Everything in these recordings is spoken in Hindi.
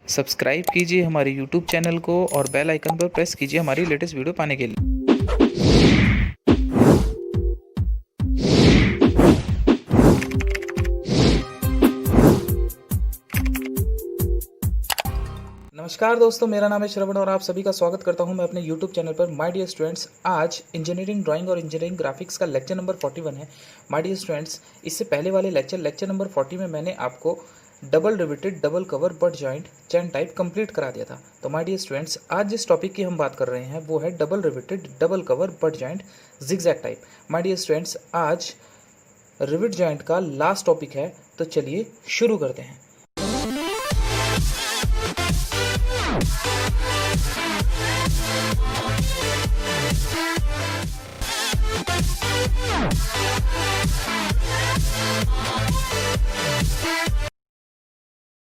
सब्सक्राइब कीजिए हमारे यूट्यूब चैनल को और बेल आइकन पर प्रेस कीजिए हमारी लेटेस्ट वीडियो पाने के लिए। नमस्कार दोस्तों, मेरा नाम है श्रवण और आप सभी का स्वागत करता हूं मैं अपने यूट्यूब चैनल पर। माय डियर स्टूडेंट्स, आज इंजीनियरिंग ड्राइंग और इंजीनियरिंग ग्राफिक्स का लेक्चर नंबर 41 है। माय डियर स्टूडेंट्स, इससे पहले वाले लेक्चर नंबर 40 में मैंने आपको double riveted, double cover, butt joint, chain type complete करा दिया था। तो माय डियर स्टूडेंट्स, आज जिस टॉपिक की हम बात कर रहे हैं वो है double riveted, double cover, butt joint, zigzag type. My dear students, आज रिवेट जॉइंट का लास्ट टॉपिक है, तो चलिए शुरू करते हैं।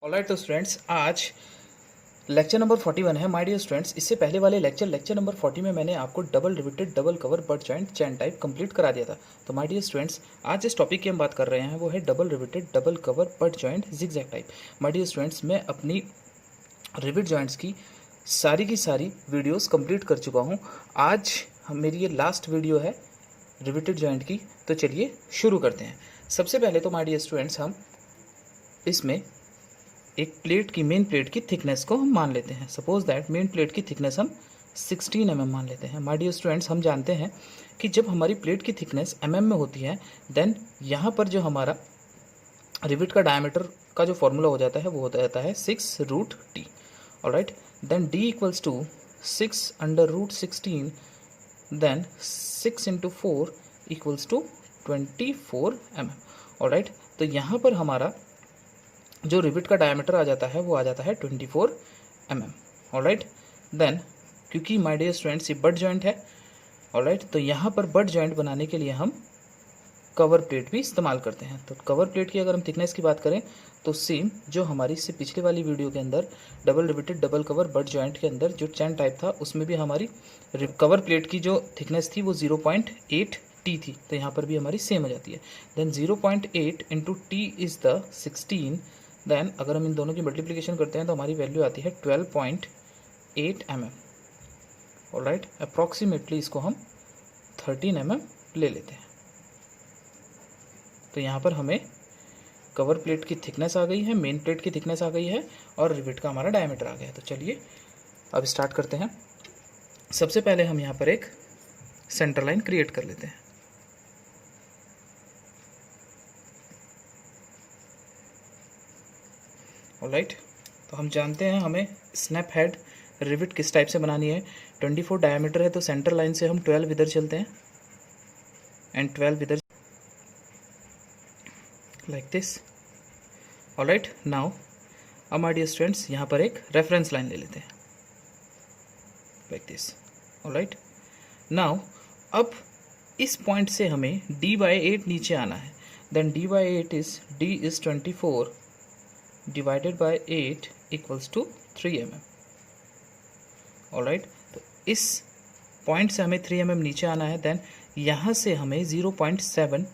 ऑलराइट, तो स्टूडेंट्स, आज लेक्चर नंबर 41 है। माय डियर स्टूडेंट्स, इससे पहले वाले लेक्चर नंबर 40 में मैंने आपको double riveted, double cover, butt joint, chain type complete करा दिया था। तो माय डियर स्टूडेंट्स, आज जिस टॉपिक की हम बात कर रहे हैं वो है double riveted, double cover, butt joint, zigzag type. My dear students, मैं अपनी रिवेट जॉइंट्स की सारी वीडियोस कंप्लीट कर चुका हूँ। आज मेरी ये लास्ट वीडियो है रिवेटेड जॉइंट की। तो चलिए शुरू करते हैं। सबसे पहले तो माय डियर स्टूडेंट्स, हम इसमें एक प्लेट की, मेन प्लेट की थिकनेस को हम मान लेते हैं। सपोज दैट मेन प्लेट की थिकनेस हम 16 mm मान लेते हैं। माय डियर स्टूडेंट्स, हम जानते हैं कि जब हमारी प्लेट की थिकनेस mm में होती है, देन यहाँ पर जो हमारा रिवेट का डायमीटर का जो फॉर्मूला हो जाता है वो होता जाता है 6√t। Alright, then d equals to 6/√16, then 6 × 4 equals to 24 mm। Alright, तो यहाँ पर हमारा जो रिवेट का डायमीटर आ जाता है वो आ जाता है 24 mm। ऑलराइट, देन क्योंकि माय डियर स्टूडेंट्स ये बट जॉइंट है, ऑलराइट, तो यहाँ पर बट जॉइंट बनाने के लिए हम कवर प्लेट भी इस्तेमाल करते हैं। तो कवर प्लेट की अगर हम थिकनेस की बात करें तो सेम जो हमारी से पिछले वाली वीडियो के अंदर double riveted, double cover, butt joint के अंदर जो चैन टाइप था उसमें भी हमारी कवर प्लेट की जो थिकनेस थी वो 0.8t थी। तो यहाँ पर भी हमारी सेम हो जाती है। Then 0.8 × t is the 16। Then अगर हम इन दोनों की मल्टीप्लिकेशन करते हैं तो हमारी वैल्यू आती है 12.8 mm। ऑलराइट, अप्रॉक्सीमेटली इसको हम 13 mm ले लेते हैं। तो यहाँ पर हमें कवर प्लेट की थिकनेस आ गई है, मेन प्लेट की थिकनेस आ गई है और रिवेट का हमारा डायमीटर आ गया है। तो चलिए अब स्टार्ट करते हैं। सबसे पहले हम यहाँ पर एक सेंटर लाइन क्रिएट कर लेते हैं। ऑलराइट, तो हम जानते हैं हमें स्नैप हेड रिवेट किस टाइप से बनानी है। 24 डायमीटर है तो सेंटर लाइन से हम 12 इधर चलते हैं एंड 12 इधर, लाइक दिस। ऑलराइट, नाउ अब माय डियर स्टूडेंट्स यहाँ पर एक रेफरेंस लाइन ले लेते हैं, लाइक दिस। ऑलराइट, नाउ अब इस पॉइंट से हमें d/8 नीचे आना है। Then d/8 is 24 divided by 8 equals to 3 mm। Alright, तो इस पॉइंट से हमें 3 mm नीचे आना है। देन यहाँ से हमें 0.7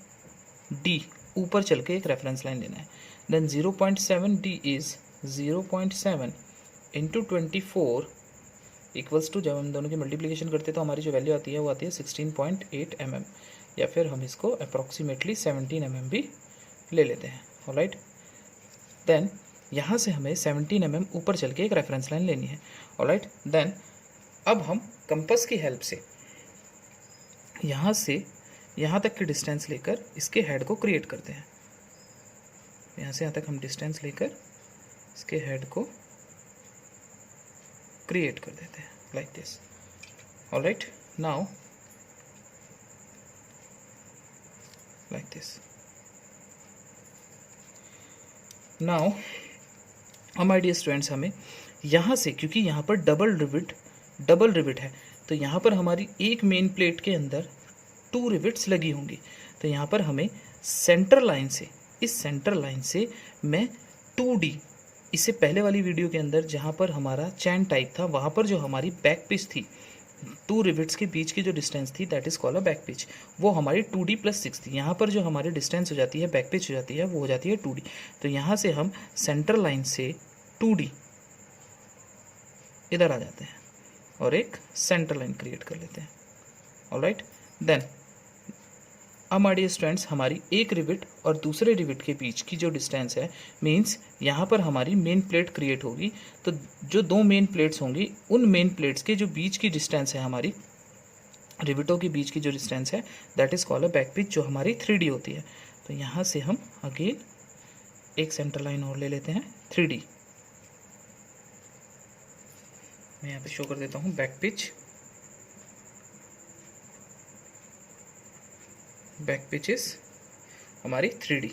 d ऊपर चल के एक रेफरेंस लाइन लेना है। Then 0.7 d is 0.7 × 24 equals to, जब हम दोनों की मल्टीप्लिकेशन करते हैं तो हमारी जो वैल्यू आती है वो आती है 16.8 mm, या फिर हम इसको अप्रॉक्सीमेटली 17 mm भी ले लेते हैं। ऑलराइट, देन यहाँ से हमें 17 mm ऊपर चल के एक रेफरेंस लाइन लेनी है। ऑलराइट, देन अब हम कंपास की हेल्प से यहाँ से यहाँ तक की डिस्टेंस लेकर इसके हेड को क्रिएट करते हैं। यहाँ से यहाँ तक हम डिस्टेंस लेकर इसके हेड को क्रिएट कर देते हैं, like this. Alright, now like this. Now my dear students, हमें यहाँ से, क्योंकि यहाँ पर डबल रिवेट है, तो यहाँ पर हमारी एक मेन प्लेट के अंदर 2 रिवेट्स लगी होंगी। तो यहाँ पर हमें सेंटर लाइन से, इस सेंटर लाइन से मैं 2d, इससे पहले वाली वीडियो के अंदर जहाँ पर हमारा चैन टाइप था वहाँ पर जो हमारी बैक पिच थी, 2 रिवेट्स के बीच की जो डिस्टेंस थी that is called a back pitch, वो हमारी 2d + 6 थी। यहाँ पर जो हमारी डिस्टेंस हो जाती है, बैक पिच हो जाती है, वो हो जाती है 2d। तो यहाँ से हम सेंटर लाइन से 2d इधर आ जाते हैं और एक सेंटर लाइन क्रिएट कर लेते हैं। ऑलराइट, देन अब माय डियर स्टूडेंट्स हमारी एक रिविट और दूसरे रिविट के बीच की जो डिस्टेंस है, मीन्स यहाँ पर हमारी मेन प्लेट क्रिएट होगी, तो जो दो मेन प्लेट्स होंगी उन मेन प्लेट्स के जो बीच की डिस्टेंस है, हमारी रिविटों के बीच की जो डिस्टेंस है, that is called a back pitch, जो हमारी 3D होती है। तो यहाँ से हम अगेन एक सेंटर लाइन और ले लेते हैं 3D। मैं यहाँ पे शो कर देता हूँ back pitch. Back pitch is हमारी 3D,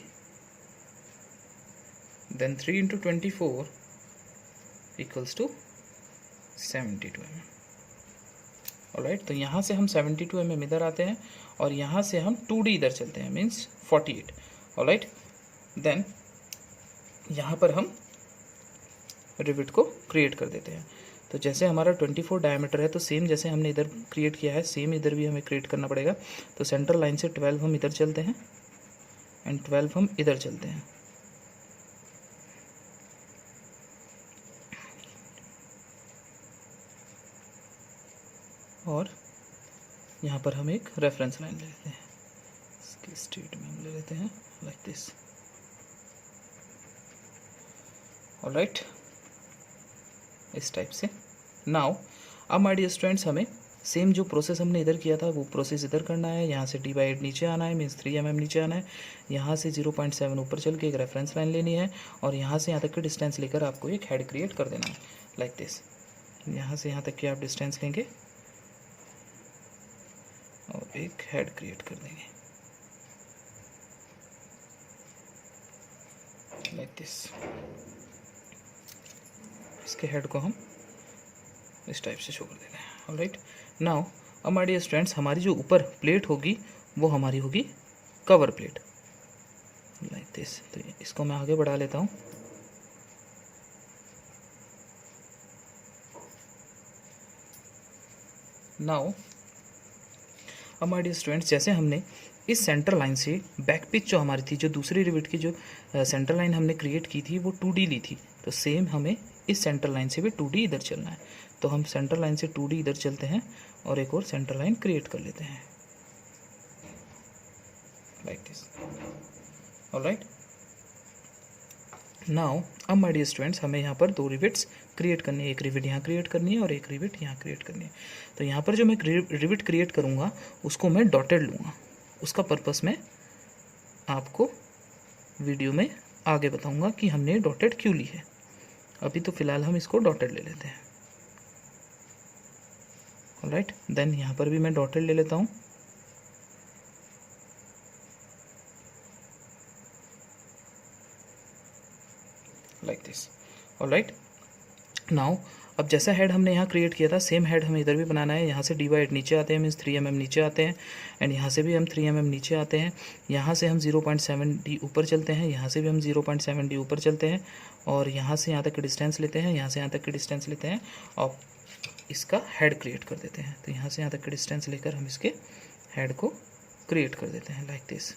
then 3 into 24 equals to 72 mm। Alright, तो यहाँ से हम 72 mm इधर आते हैं और यहाँ से हम 2D इधर चलते हैं, मीन्स 48। ऑलराइट, देन यहाँ पर हम रिविट को क्रिएट कर देते हैं। तो जैसे हमारा 24 डायमीटर है, तो सेम जैसे हमने इधर क्रिएट किया है, सेम इधर भी हमें क्रिएट करना पड़ेगा। तो सेंट्रल लाइन से 12 हम इधर चलते हैं एंड 12 हम इधर चलते हैं। और यहाँ पर हम एक रेफरेंस लाइन ले लेते हैं, इसके स्ट्रेट में हम ले लेते हैं लाइक दिस। ऑलराइट, इस टाइप से। नाउ अब माय डियर स्टूडेंट्स हमें सेम जो प्रोसेस हमने इधर किया था वो प्रोसेस इधर करना है। यहाँ से d/8 नीचे आना है, मीन्स 3 mm नीचे आना है। यहाँ से 0.7 ऊपर चल के एक रेफरेंस लाइन लेनी है और यहाँ से यहाँ तक की डिस्टेंस लेकर आपको एक हेड क्रिएट कर देना है लाइक दिस। यहाँ से यहाँ तक की आप डिस्टेंस लेंगे और एक हेड क्रिएट कर देंगे लाइक दिस। इसके हेड को हम इस टाइप से शो कर देंगे। ऑलराइट, नाउ अब माय डियर स्टूडेंट्स हमारी जो ऊपर प्लेट होगी वो हमारी होगी कवर प्लेट लाइक दिस। तो इसको मैं आगे बढ़ा लेता हूँ। नाउ अब माय डियर स्टूडेंट्स जैसे हमने इस सेंटर लाइन से बैक पिच जो हमारी थी, जो दूसरी रिविट की जो सेंटर लाइन हमने क्रिएट की थी वो 2D ली थी, तो सेम हमें इस सेंटर लाइन से भी 2D इधर चलना है। तो हम सेंटर लाइन से 2D इधर चलते हैं और एक और सेंटर लाइन क्रिएट कर लेते हैं लाइक दिस। ऑलराइट, नाउ अब माय डियर स्टूडेंट्स हमें यहाँ पर दो रिविट्स क्रिएट करनी है। एक रिविट यहाँ क्रिएट करनी है और एक रिविट यहाँ क्रिएट करनी है। तो यहाँ पर जो मैं रिविट क्रिएट करूँगा उसको मैं डॉटेड लूँगा। उसका पर्पस मैं आपको वीडियो में आगे बताऊँगा कि हमने डॉटेड क्यों ली है। अभी तो फिलहाल हम इसको डॉटेड ले लेते हैं। ऑलराइट, देन यहाँ पर भी मैं डॉटेड ले लेता हूँ। Like this. ऑलराइट, नाउ अब जैसा हेड हमने यहाँ क्रिएट किया था सेम हेड हमें इधर भी बनाना है। यहाँ से d/8 नीचे आते हैं, मीन्स 3 mm नीचे आते हैं एंड यहाँ से भी हम 3 mm नीचे आते हैं। यहाँ से हम 0.7d ऊपर चलते हैं, यहाँ से भी हम 0.7d ऊपर चलते हैं और यहाँ से यहाँ तक की डिस्टेंस लेते हैं, यहाँ से यहाँ तक की डिस्टेंस लेते हैं और इसका हेड क्रिएट कर देते हैं। तो यहाँ से यहाँ तक की डिस्टेंस लेकर हम इसके हेड को क्रिएट कर देते हैं like this.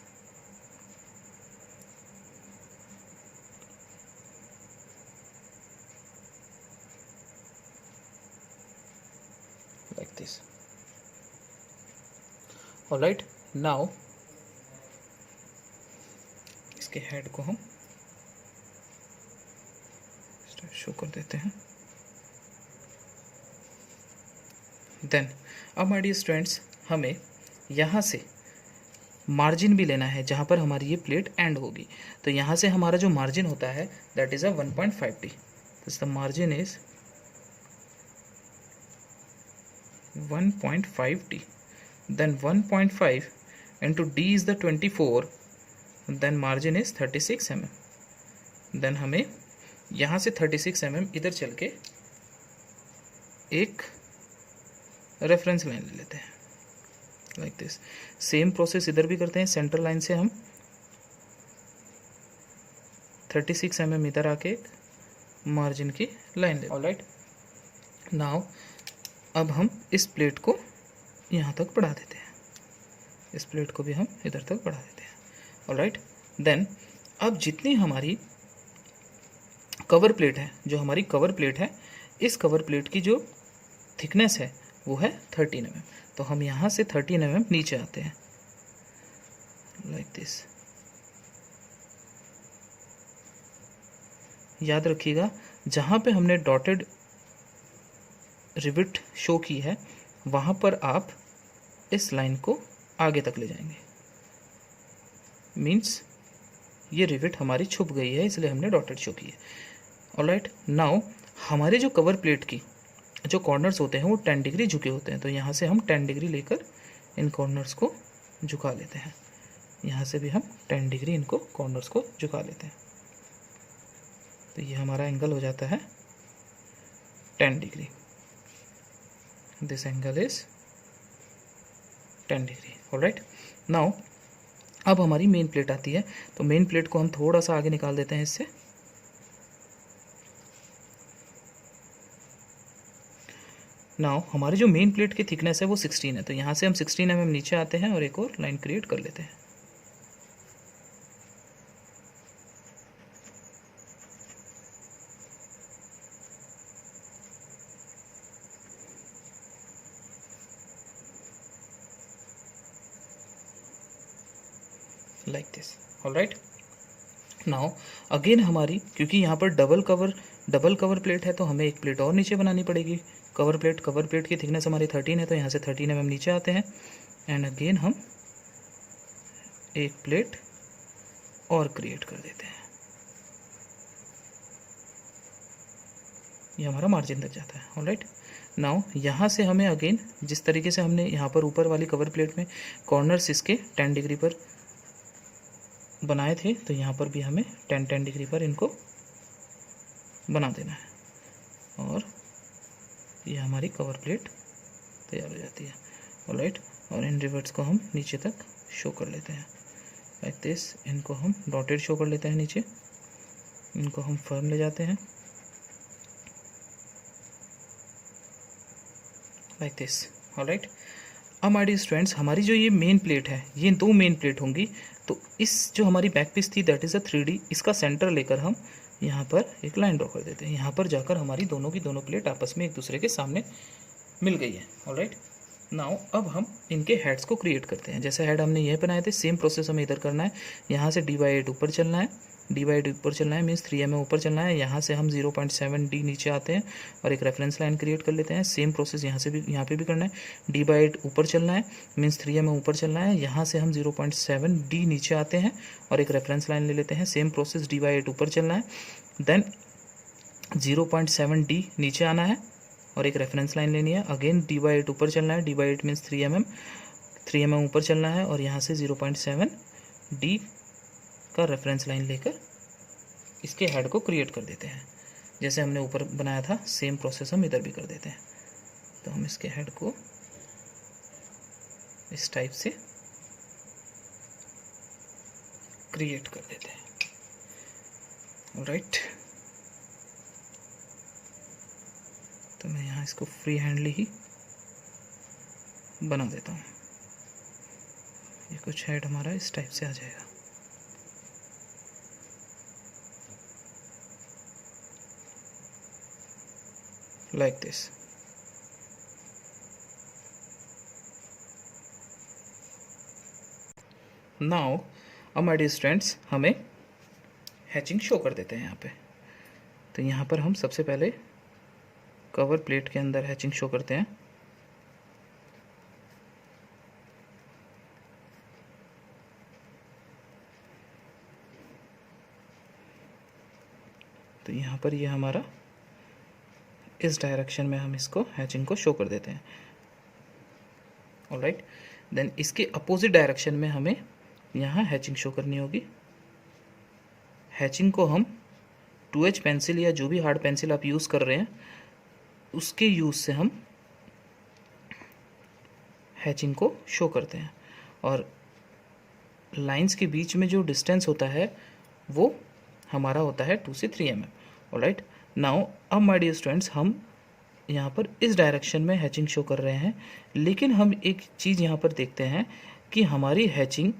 like this. Alright, now इसके हेड को हम शो कर देते हैं। देन अब माय डियर स्टूडेंट्स हमें यहाँ से मार्जिन भी लेना है जहाँ पर हमारी ये प्लेट एंड होगी। तो यहाँ से हमारा जो मार्जिन होता है that is a 1.5d। The margin is 1.5d, then 1.5 into d is the 24, then margin is 36 mm। then हमें यहाँ से 36 mm इधर चल के एक रेफरेंस लाइन ले लेते हैं लाइक दिस। सेम प्रोसेस इधर भी करते हैं। सेंटर लाइन से हम 36 mm इधर आके मार्जिन की लाइन ले। ऑलराइट, नाउ अब हम इस प्लेट को यहाँ तक बढ़ा देते हैं, इस प्लेट को भी हम इधर तक बढ़ा देते हैं। ऑलराइट, देन अब जितनी हमारी कवर प्लेट है, जो हमारी कवर प्लेट है इस कवर प्लेट की जो थिकनेस है वो है 13 mm। तो हम यहाँ से 13 mm नीचे आते हैं लाइक दिस। याद रखिएगा जहाँ पे हमने डॉटेड रिविट शो की है वहाँ पर आप इस लाइन को आगे तक ले जाएंगे, मीन्स ये रिविट हमारी छुप गई है इसलिए हमने डॉटेड शो की है। ऑलराइट, नाउ हमारे जो कवर प्लेट की जो कॉर्नर्स होते हैं वो 10 डिग्री झुके होते हैं, तो यहाँ से हम 10 डिग्री लेकर इन कॉर्नर्स को झुका लेते हैं। यहाँ से भी हम 10 डिग्री इनको कॉर्नर्स को झुका लेते हैं, तो ये हमारा एंगल हो जाता है 10 degree. This angle is 10 degree. Alright, now अब हमारी मेन प्लेट आती है, तो मेन प्लेट को हम थोड़ा सा आगे निकाल देते हैं इससे। नाउ हमारी जो मेन प्लेट की थिकनेस है वो 16 है, तो यहाँ से हम 16 mm नीचे आते हैं और एक और लाइन क्रिएट कर लेते हैं। Like this. Alright, now again हमारी, क्योंकि यहाँ पर डबल कवर प्लेट है तो हमें एक प्लेट और नीचे बनानी पड़ेगी। कवर प्लेट की थिकनेस हमारी 13 है, तो यहाँ से 13 mm नीचे आते हैं एंड अगेन हम एक प्लेट और क्रिएट कर देते हैं। ये हमारा मार्जिन तक जाता है। ऑलराइट, नाउ यहाँ से हमें अगेन जिस तरीके से हमने यहाँ पर ऊपर वाली कवर प्लेट में कॉर्नर्स इसके 10 डिग्री पर बनाए थे, तो यहाँ पर भी हमें 10 डिग्री पर इनको बना देना है और ये हमारी कवर प्लेट तैयार हो जाती है। ऑलराइट, और इन रिवर्ट्स को हम नीचे तक शो कर लेते हैं लाइक दिस। इनको हम डॉटेड शो कर लेते हैं नीचे, इनको हम फर्म ले जाते हैं लाइक दिस। ऑलराइट, अब हमारी स्टूडेंट्स हमारी जो ये मेन प्लेट है, ये 2 मेन प्लेट होंगी, तो इस जो हमारी बैक पीस थी दैट इज़ अ 3D, इसका सेंटर लेकर हम यहाँ पर एक लाइन ड्रॉ कर देते हैं। यहाँ पर जाकर हमारी दोनों की दोनों प्लेट आपस में एक दूसरे के सामने मिल गई है। ऑलराइट, नाउ अब हम इनके हेड्स को क्रिएट करते हैं। जैसे हेड हमने ये बनाए थे सेम प्रोसेस हमें इधर करना है। यहाँ से d/8 ऊपर चलना है, d/8 ऊपर चलना है मीन्स 3 mm ऊपर चलना है। यहाँ से हम 0.7d नीचे आते हैं और एक रेफरेंस लाइन क्रिएट कर लेते हैं। सेम प्रोसेस यहाँ पे भी करना है। d/8 ऊपर चलना है मीन्स 3 mm ऊपर चलना है। यहाँ से हम 0.7d नीचे आते हैं और एक रेफरेंस लाइन ले लेते हैं। सेम प्रोसेस d/8 ऊपर चलना है, देन 0.7d नीचे आना है और एक रेफरेंस लाइन लेनी है। अगेन d/8 ऊपर चलना है, d/8 मीन्स 3 mm ऊपर चलना है और यहाँ से 0.7d का रेफरेंस लाइन लेकर इसके हेड को क्रिएट कर देते हैं। जैसे हमने ऊपर बनाया था सेम प्रोसेस हम इधर भी कर देते हैं। तो हम इसके हेड को इस टाइप से क्रिएट कर देते हैं। ऑलराइट, तो मैं यहाँ इसको फ्री हैंडली ही बना देता हूँ। ये कुछ हेड हमारा इस टाइप से आ जाएगा। Like this. नाउ अब माय डियर स्टूडेंट्स हमें हैचिंग शो कर देते हैं यहाँ पे। तो यहाँ पर हम सबसे पहले कवर प्लेट के अंदर हैचिंग शो करते हैं। तो यहाँ पर ये हमारा इस डायरेक्शन में हम इसको हैचिंग को शो कर देते हैं। ऑलराइट, देन इसके अपोजिट डायरेक्शन में हमें यहाँ हैचिंग शो करनी होगी। हैचिंग को हम 2H पेंसिल या जो भी हार्ड पेंसिल आप यूज़ कर रहे हैं उसके यूज़ से हम हैचिंग को शो करते हैं और लाइंस के बीच में जो डिस्टेंस होता है वो हमारा होता है 2 से 3 mm। ऑलराइट, नाउ अब माय डियर स्टूडेंट्स हम यहाँ पर इस डायरेक्शन में हैचिंग शो कर रहे हैं, लेकिन हम एक चीज़ यहाँ पर देखते हैं कि हमारी हैचिंग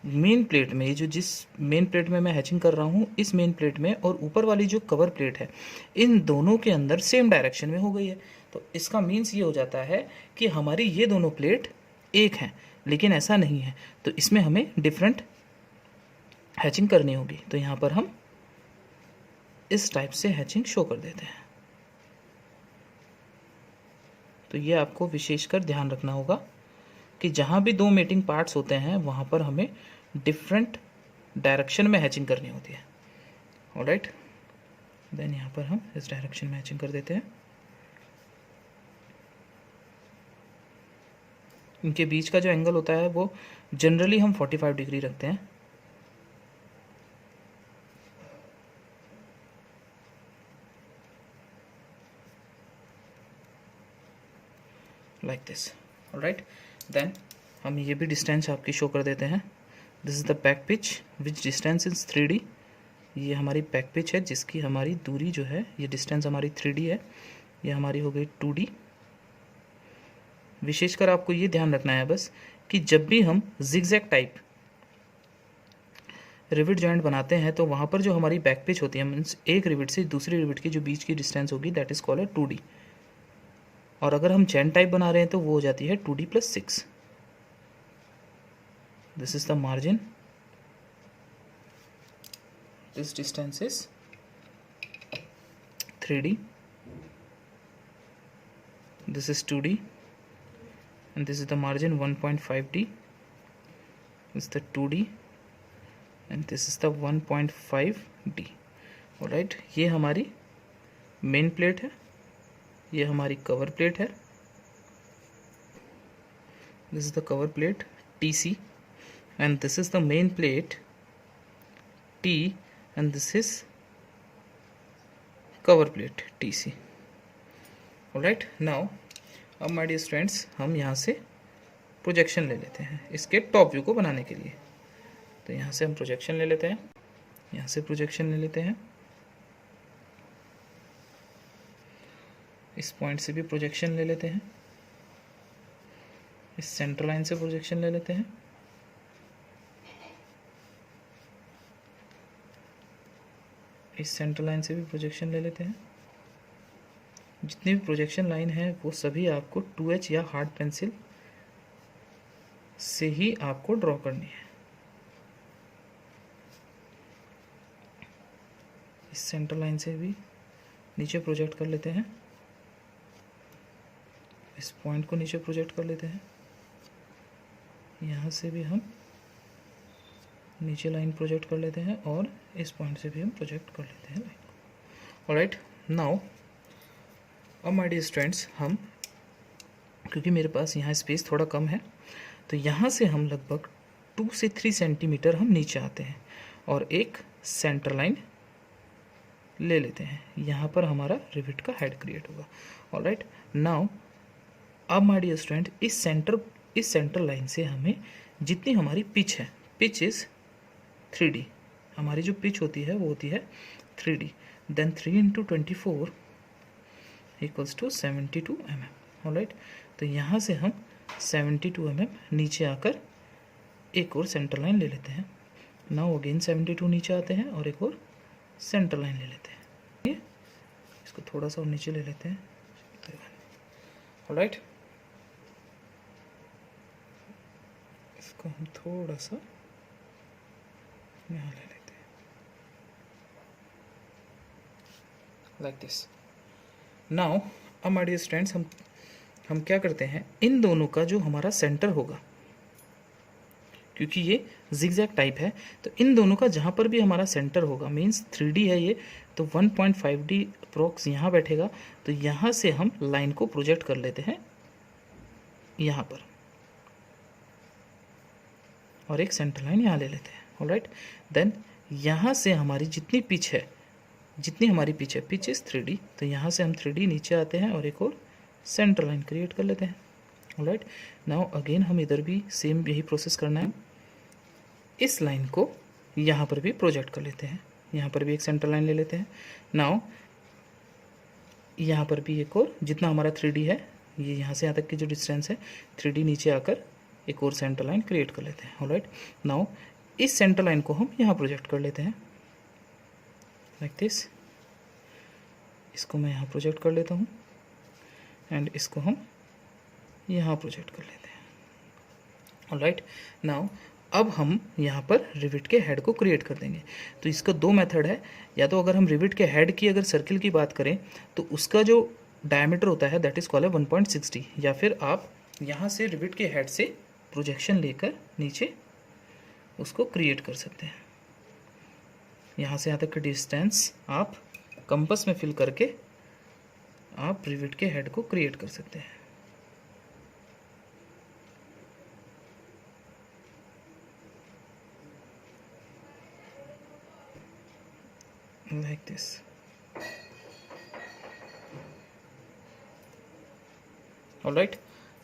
मेन प्लेट में, ये जो जिस मेन प्लेट में मैं हैचिंग कर रहा हूँ, इस मेन प्लेट में और ऊपर वाली जो कवर प्लेट है, इन दोनों के अंदर सेम डायरेक्शन में हो गई है। तो इसका मीन्स ये हो जाता है कि हमारी ये दोनों प्लेट एक हैं, लेकिन ऐसा नहीं है। तो इसमें हमें डिफरेंट हैचिंग करनी होगी। तो यहाँ पर हम इस टाइप से हैचिंग शो कर देते हैं। तो ये आपको विशेषकर ध्यान रखना होगा कि जहाँ भी दो मेटिंग पार्ट्स होते हैं वहाँ पर हमें डिफरेंट डायरेक्शन में हैचिंग करनी होती है। ऑलराइट, देन यहाँ पर हम इस डायरेक्शन में हैचिंग कर देते हैं। इनके बीच का जो एंगल होता है वो जनरली हम 45 डिग्री रखते हैं। Like this. ऑलराइट, देन हम ये भी डिस्टेंस आपकी शो कर देते हैं। This is the back pitch which distance is 3D। ये हमारी बैक पिच है जिसकी हमारी दूरी जो है, ये डिस्टेंस हमारी 3D है, ये हमारी हो गई 2D। विशेषकर आपको ये ध्यान रखना है बस कि जब भी हम जिगजैग टाइप रिविट जॉइंट बनाते हैं तो वहाँ पर जो हमारी बैक पिच होती है, मीन्स एक रिविट से दूसरी रिविट की जो बीच की डिस्टेंस होगी, दैट इज कॉल्ड 2D। और अगर हम चैन टाइप बना रहे हैं तो वो हो जाती है 2D + 6। This is the margin, this distance is 3D, this is 2D, and this is the margin 1.5D, this is the 2D, and this is the 1.5D। Alright, ये हमारी मेन प्लेट है, ये हमारी कवर प्लेट है। This is the cover plate TC, and this is the main plate T, and this is cover plate TC। Alright, now अब माय डियर स्टूडेंट्स हम यहाँ से प्रोजेक्शन ले लेते हैं इसके टॉप व्यू को बनाने के लिए। तो यहाँ से हम प्रोजेक्शन ले लेते हैं, यहाँ से प्रोजेक्शन ले लेते हैं, इस पॉइंट से भी प्रोजेक्शन ले लेते हैं, इस सेंटर लाइन से प्रोजेक्शन ले लेते हैं, इस सेंटर लाइन से भी प्रोजेक्शन ले लेते हैं। जितनी भी प्रोजेक्शन लाइन है वो सभी आपको 2H या हार्ड पेंसिल से ही आपको ड्रॉ करनी है। इस सेंटर लाइन से भी नीचे प्रोजेक्ट कर लेते हैं, इस पॉइंट को नीचे प्रोजेक्ट कर लेते हैं, यहाँ से भी हम नीचे लाइन प्रोजेक्ट कर लेते हैं और इस पॉइंट से भी हम प्रोजेक्ट कर लेते हैं लाइन। ऑलराइट, नाउ अब माय डियर स्टूडेंट्स हम, क्योंकि मेरे पास यहाँ स्पेस थोड़ा कम है, तो यहाँ से हम लगभग 2 से 3 सेंटीमीटर हम नीचे आते हैं और एक सेंटर लाइन ले लेते हैं। यहाँ पर हमारा रिविट का हेड क्रिएट होगा। ऑलराइट, नाउ अब माय डियर स्टूडेंट इस सेंटर लाइन से हमें जितनी हमारी पिच है, पिच इज़ 3D, हमारी जो पिच होती है वो होती है 3D, देन 3 × 24 = 72 mm। ऑलराइट, तो यहाँ से हम 72 mm नीचे आकर एक और सेंटर लाइन ले लेते हैं। नाउ अगेन 72 नीचे आते हैं और एक और सेंटर लाइन ले लेते हैं। इसको थोड़ा सा और नीचे ले लेते हैं। ऑलराइट, इसको हम थोड़ा सा यहाँ ले लेते हैं, लाइक दिस। नाउ अब माय डियर स्टूडेंट्स हम क्या करते हैं, इन दोनों का जो हमारा सेंटर होगा, क्योंकि ये जिगजैग टाइप है, तो इन दोनों का जहाँ पर भी हमारा सेंटर होगा, मीन्स 3D है ये, तो 1.5D अप्रोक्स यहाँ बैठेगा। तो यहाँ से हम लाइन को प्रोजेक्ट कर लेते हैं यहाँ पर और एक सेंटर लाइन यहाँ ले लेते हैं। ऑलराइट, देन यहाँ से हमारी जितनी पिच है, जितनी हमारी पिच है, पिच इज़ 3D, तो यहाँ से हम 3D नीचे आते हैं और एक और सेंटर लाइन क्रिएट कर लेते हैं। ऑलराइट, नाउ अगेन हम इधर भी सेम यही प्रोसेस करना है। इस लाइन को यहाँ पर भी प्रोजेक्ट कर लेते हैं, यहाँ पर भी एक सेंटर लाइन ले लेते हैं। नाउ यहाँ पर भी एक और, जितना हमारा 3D है, ये यहाँ से यहाँ तक की जो डिस्टेंस है, 3D नीचे आकर एक और सेंटर लाइन क्रिएट कर लेते हैं। ऑलराइट, नाउ इस सेंटर लाइन को हम यहाँ प्रोजेक्ट कर लेते हैं लाइक दिस। इसको मैं यहाँ प्रोजेक्ट कर लेता हूँ एंड इसको हम यहाँ प्रोजेक्ट कर लेते हैं। ऑलराइट, नाउ अब हम यहाँ पर रिविट के हेड को क्रिएट कर देंगे। तो इसका दो मेथड है, या तो अगर हम रिविट के हेड की अगर सर्किल की बात करें तो उसका जो डायमीटर होता है दैट इज़ कॉल्ड है 1.60, या फिर आप यहाँ से रिविट के हेड से प्रोजेक्शन लेकर नीचे उसको क्रिएट कर सकते हैं। यहाँ से यहाँ तक का डिस्टेंस आप कंपास में फिल करके आप रिविट के हेड को क्रिएट कर सकते हैं। Like this. ऑलराइट,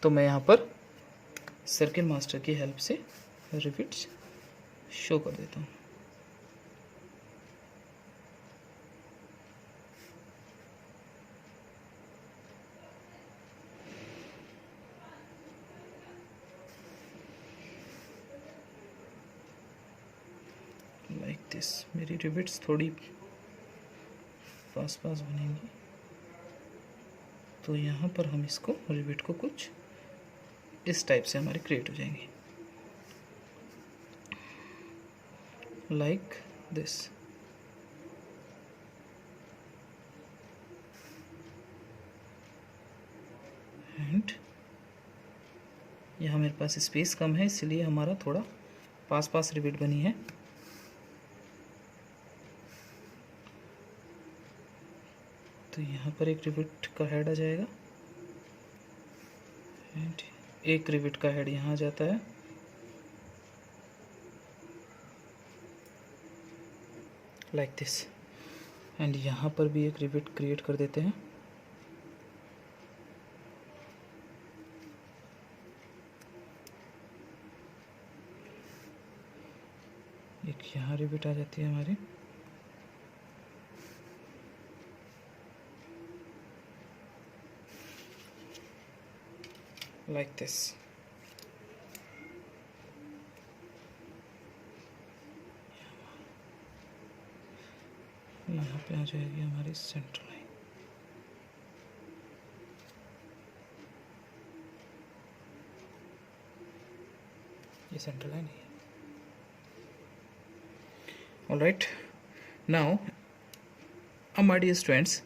तो मैं यहाँ पर सर्किल मास्टर की हेल्प से रिविट्स शो कर देता हूँ। Like this. मेरी रिविट्स थोड़ी पास बनेंगी, तो यहाँ पर हम इसको रिविट को कुछ इस टाइप से हमारी क्रिएट हो जाएंगी लाइक दिस। एंड यहाँ मेरे पास स्पेस कम है, इसलिए हमारा थोड़ा पास रिविट बनी है। तो यहाँ पर एक रिविट का हेड आ जाएगा एंड एक रिविट का हेड यहाँ आ जाता है। Like this. एंड यहाँ पर भी एक रिविट क्रिएट कर देते हैं। एक यहाँ रिविट आ जाती है हमारी। Like this. यहाँ पे आ जाएगी हमारी सेंटर लाइन। ये सेंटर लाइन है। ऑलराइट, नाउ अब माय डियर स्टूडेंट्स,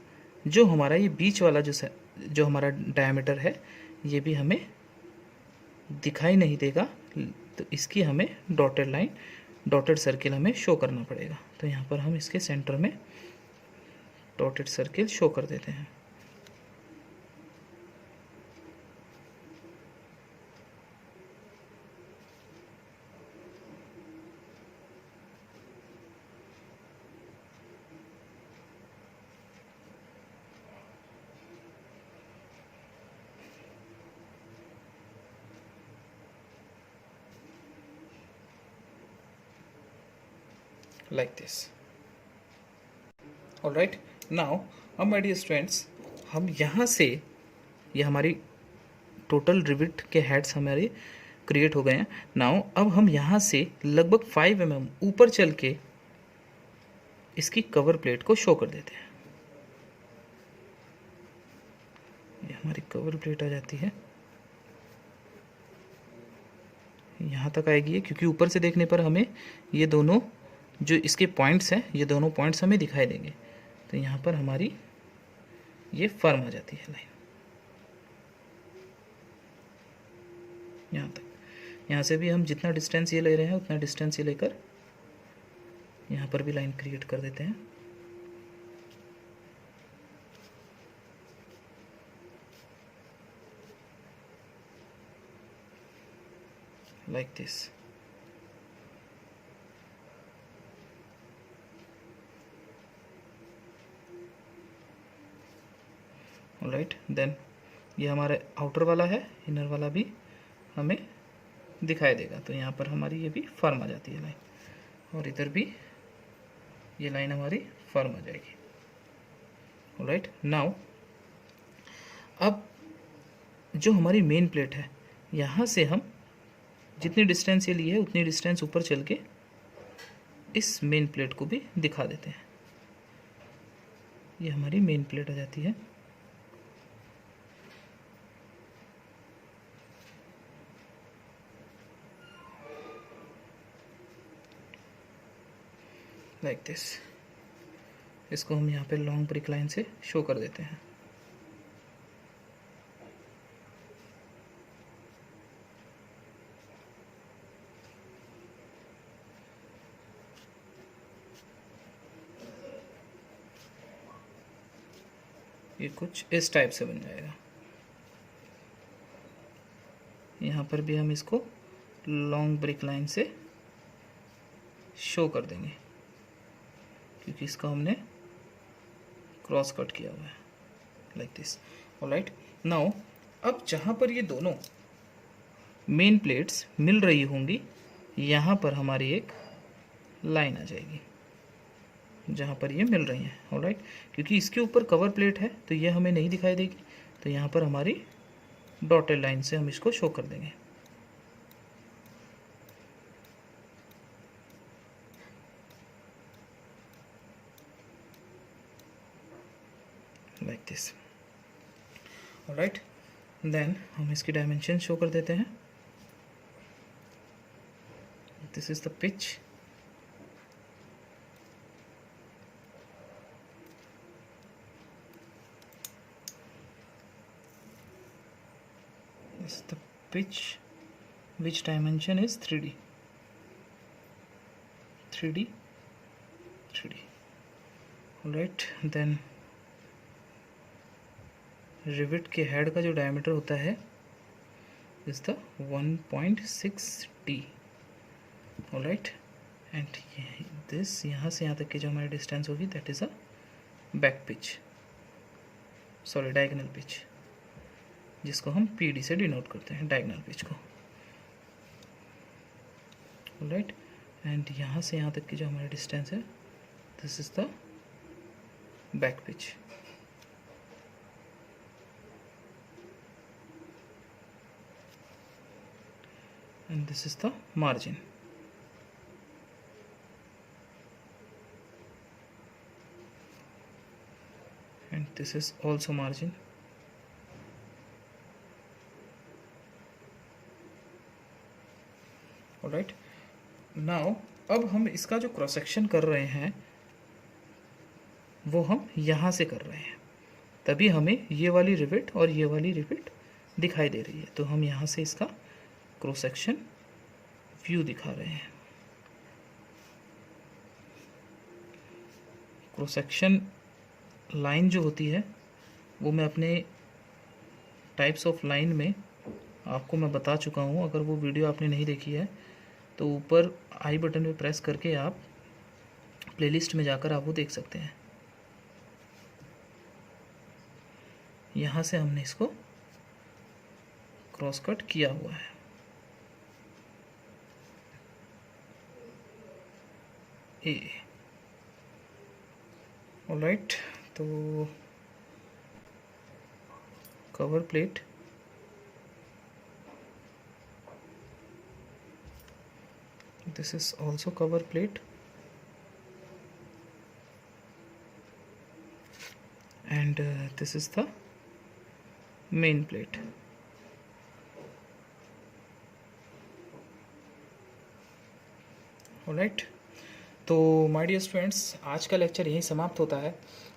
जो हमारा ये बीच वाला जो हमारा डायमीटर है ये भी हमें दिखाई नहीं देगा, तो इसकी हमें डॉटेड लाइन, डॉटेड सर्किल हमें शो करना पड़ेगा। तो यहाँ पर हम इसके सेंटर में डॉटेड सर्किल शो कर देते हैं। like this. All right, now अब my dear students, हम यहाँ से ये हमारी टोटल रिविट के हेड्स हमारे क्रिएट हो गए हैं। नाउ अब हम यहाँ से लगभग 5 mm ऊपर चल के इसकी कवर प्लेट को शो कर देते हैं। ये हमारी कवर प्लेट आ जाती है, यहाँ तक आएगी क्योंकि ऊपर से देखने पर हमें ये दोनों जो इसके पॉइंट्स हैं, ये दोनों पॉइंट्स हमें दिखाई देंगे। तो यहाँ पर हमारी ये फर्म आ जाती है लाइन यहाँ तक। यहाँ से भी हम जितना डिस्टेंस ये ले रहे हैं उतना डिस्टेंस ये लेकर यहाँ पर भी लाइन क्रिएट कर देते हैं। Like this. ऑलराइट, देन ये हमारा आउटर वाला है, इनर वाला भी हमें दिखाई देगा। तो यहाँ पर हमारी ये भी फर्म आ जाती है लाइन, और इधर भी ये लाइन हमारी फर्म आ जाएगी। ऑलराइट, नाउ अब जो हमारी मेन प्लेट है, यहाँ से हम जितनी डिस्टेंस ये ली है उतनी डिस्टेंस ऊपर चल के इस मेन प्लेट को भी दिखा देते हैं। ये हमारी मेन प्लेट आ जाती है। Like this. इसको हम यहाँ पे लॉन्ग ब्रिक लाइन से शो कर देते हैं। ये कुछ इस टाइप से बन जाएगा। यहाँ पर भी हम इसको लॉन्ग ब्रिक लाइन से शो कर देंगे, क्योंकि इसका हमने क्रॉस कट किया हुआ है लाइक दिस। ऑलराइट, नाउ अब जहाँ पर ये दोनों मेन प्लेट्स मिल रही होंगी, यहाँ पर हमारी एक लाइन आ जाएगी जहाँ पर ये मिल रही हैं। ऑलराइट, क्योंकि इसके ऊपर कवर प्लेट है तो ये हमें नहीं दिखाई देगी, तो यहाँ पर हमारी डॉटेड लाइन से हम इसको शो कर देंगे। Like this. ऑलराइट, देन हम इसकी डायमेंशन शो कर देते हैं। This is the pitch. This is the pitch, which dimension is 3D. 3D. Alright, then rivet के हेड का जो डायमीटर होता है is the 1.6D. Alright, and this यहाँ से यहाँ तक की जो हमारी डिस्टेंस होगी that is a back pitch, sorry diagonal pitch, जिसको हम PD से डिनोट करते हैं, डायगोनल पिच को। ऑलराइट, एंड यहाँ से यहाँ तक की जो हमारी डिस्टेंस है this is the back pitch. And this is the margin. And this is also margin. Alright. Now अब हम इसका जो क्रॉस सेक्शन कर रहे हैं वो हम यहाँ से कर रहे हैं, तभी हमें ये वाली रिविट और ये वाली रिविट दिखाई दे रही है। तो हम यहाँ से इसका क्रॉस सेक्शन व्यू दिखा रहे हैं। क्रॉस सेक्शन लाइन जो होती है वो मैं अपने टाइप्स ऑफ लाइन में आपको मैं बता चुका हूँ। अगर वो वीडियो आपने नहीं देखी है तो ऊपर आई बटन पे प्रेस करके आप प्लेलिस्ट में जाकर आप वो देख सकते हैं। यहाँ से हमने इसको क्रॉस कट किया हुआ है। ऑलराइट, तो cover plate this is also cover plate and this is the main plate. Alright, तो माय डियर स्टूडेंट्स, आज का लेक्चर यहीं समाप्त होता है।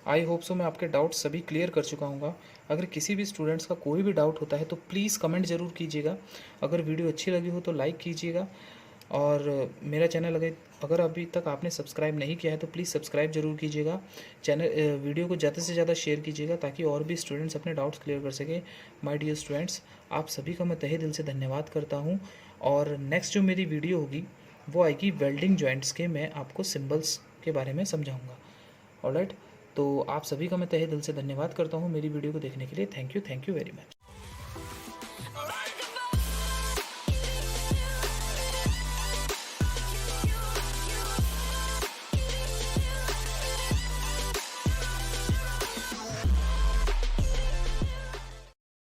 आई होप सो मैं आपके डाउट सभी क्लियर कर चुका हूँ। अगर किसी भी स्टूडेंट्स का कोई भी डाउट होता है तो प्लीज़ कमेंट ज़रूर कीजिएगा। अगर वीडियो अच्छी लगी हो तो लाइक कीजिएगा, और मेरा चैनल अगर अभी तक आपने सब्सक्राइब नहीं किया है तो प्लीज़ सब्सक्राइब जरूर कीजिएगा। वीडियो को ज़्यादा से ज़्यादा शेयर कीजिएगा ताकि और भी स्टूडेंट्स अपने डाउट्स क्लियर कर सकें। माय डियर स्टूडेंट्स, आप सभी का मैं तहे दिल से धन्यवाद करता हूँ। और नेक्स्ट जो मेरी वीडियो होगी वो आएगी वेल्डिंग जॉइंट्स के, मैं आपको सिम्बल्स के बारे में समझाऊँगा। ऑलराइट, तो आप सभी का मैं तहे दिल से धन्यवाद करता हूँ मेरी वीडियो को देखने के लिए। Thank you very much.